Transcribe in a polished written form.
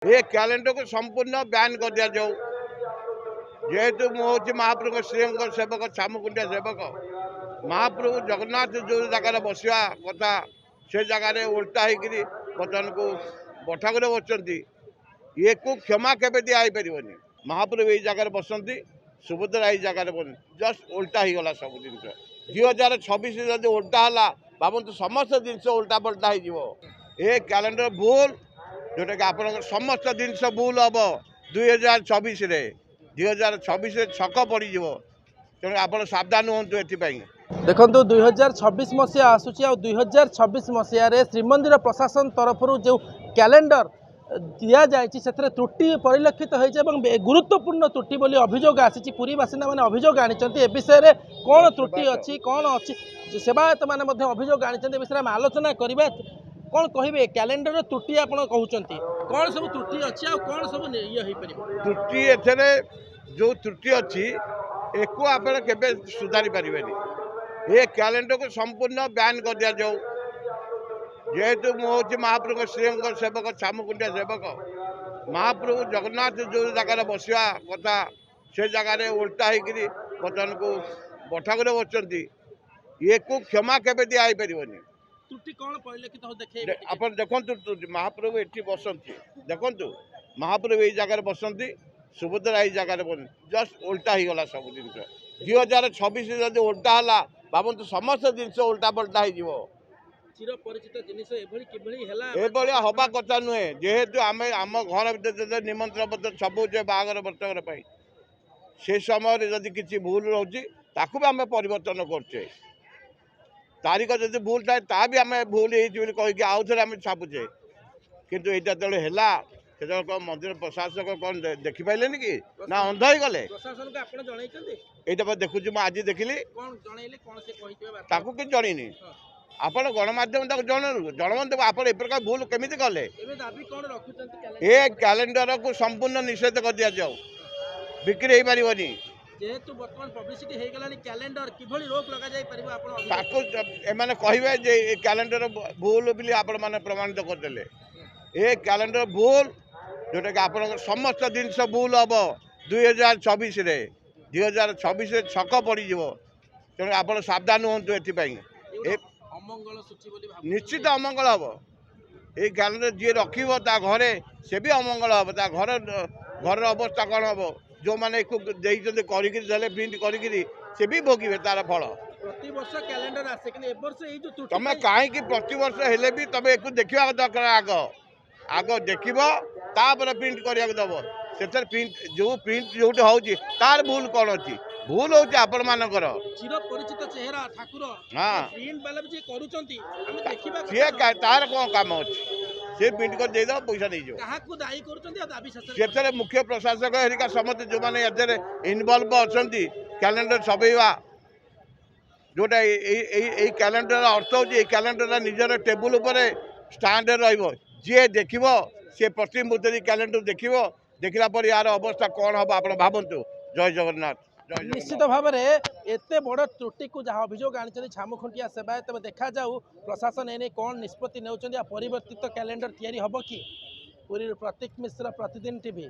ये कैलेंडर को संपूर्ण बैन कर दिया जाऊ जेहेतु मुझे महाप्रभु श्रींकर सेवक छामुकुंडिया सेवक महाप्रभु जगन्नाथ जो जगार बसवा कथा से जगार उल्टा होकर बर्तमान को बठाक बसती ये को क्षमा केवे दिपर महाप्रभु यही जगार बसती सुभद्रा यही जगार बस जस्ट उल्टा हो गला सब जिन 2026 जब उल्टा है भावतु समस्त जिन उल्टा पल्टा हो कैलेंडर भूल जोटा कि आप समस्त जिनस भूल हम 2026 छक पड़ तेणु आप सावधान हूँ ये देखो 2026 मसीहा आसूची आ 2026 मसीह श्रीमंदिर प्रशासन तरफ जो कैलेंडर दि जाए से त्रुटि परिलक्षित होती गुरुत्वपूर्ण त्रुटि बोली अभियोग आसी पुरी बासिंदा मैंने अभियोग आनी ए विषय में कौन त्रुटि अच्छी कौन अच्छी सेवायत मैंने अभियोग आनी विषय में आलोचना करवा कौन कहे कैलेंडर त्रुटि आप कहते कौन सब त्रुटि अच्छी आ कौन सब ये त्रुटि एथरे जो त्रुटि अच्छी एको आप सुधारी पारे ये कैलेंडर को संपूर्ण बैन कर दिया जाऊ जेहेतु मुझे महाप्रभु श्रींकर सेवक छामुकुंडिया सेवक महाप्रभु जगन्नाथ जो जगार बसवा कथा से जगार उल्टा होकर बर्तमान को बठाक बसती ये को क्षमा केवे दिपर त्रुटि कौन परिलक्षित आप देखु महाप्रभु ये बसती देखु महाप्रभु यही जगार बसती सुभद्रा यही जगार बस जस्ट उल्टा हो गला सब जिन 2026 जब उल्टा है भावतु समस्त जिन उल्टा पल्टा हो चिरपरिचित हवा कथा नुहे जेहेतु आम आम घर भर निमंत्रण पत्र सब बाहर बर्तन से समय जदि किसी भूल रोचे ताकू भी आम परिवर्तन करचे तारीख जब भूल थाए ता भी आम भूल कहीकि आउ थे आम छापुचे कितु यहाँ जो कौन मंदिर प्रशासक कौन देखिपारे कि ना अंध हो गले यहाँ देखुच आज देखिली कि जनईनी आपण गणमाध्यम जनमत आप प्रकार भूल केमी कले ये कैलेंडर को संपूर्ण निषेध कर दि जाऊ बिक्री हो पारनी जेहेतु वर्तमान पब्लिसिटी हो गलानी कैलेंडर किभली रोक लगा जाय परिबो आपण ताको एमाने कहिबे जे कैलेंडर भूल बिली आपण माने प्रमाणित कर देले ये कैलेंडर भूल जोटा कि आप समस्त जिनस भूल हम 2026 छक पड़ तेणु आप सावधान हूँ ये निश्चित अमंगल हम ये कैलेंडर जी रखिब ता घरे से भी अमंगल हम ता घर अवस्था कौन हम जो मैंने प्रिंट कर भी भोगे तार फल प्रति वर्ष कैलेंडर आसे कि ए वर्ष ए जो तुम कहीं प्रति वर्ष हेले भी तुम एक देखा दरकार आग आग देख तापर प्रिंट करने दब से प्रिंट जो हूँ तार भूल कौन अच्छी भूल हूँ आपण मानकर चिरपरिचित चेहरा ठाकुर हाँ प्रिंट वाला भी करूचंती हम देखिबा सी तार कौन काम अच्छी सी प्रिंट कर दे पैसा नहीं जाओ काहाकू दायी करूचंती दाबी से मुख्य प्रशासक हरिका समस्त जो मैंने इनवल्व अच्छा कैलेंडर छपैवा जोटा यही कैलेंडर अर्थ हो कैलेंडर निजर टेबुल स्टाण्ड जी देख सी प्रति मुहूर्त कैलेंडर देखला पर यार अवस्था कौन हम आप भावतु जय जगन्नाथ निश्चित भाव में एत बड़ त्रुटि को जहाँ अभियोग आनी छामुखुंटिया सेवायत देखा जाऊ प्रशासन एने कौन निष्पत्ति ने परिवर्तित कैलेंडर तैयारी हम कि पुरी प्रतीक मिश्र प्रतिदिन टीवी।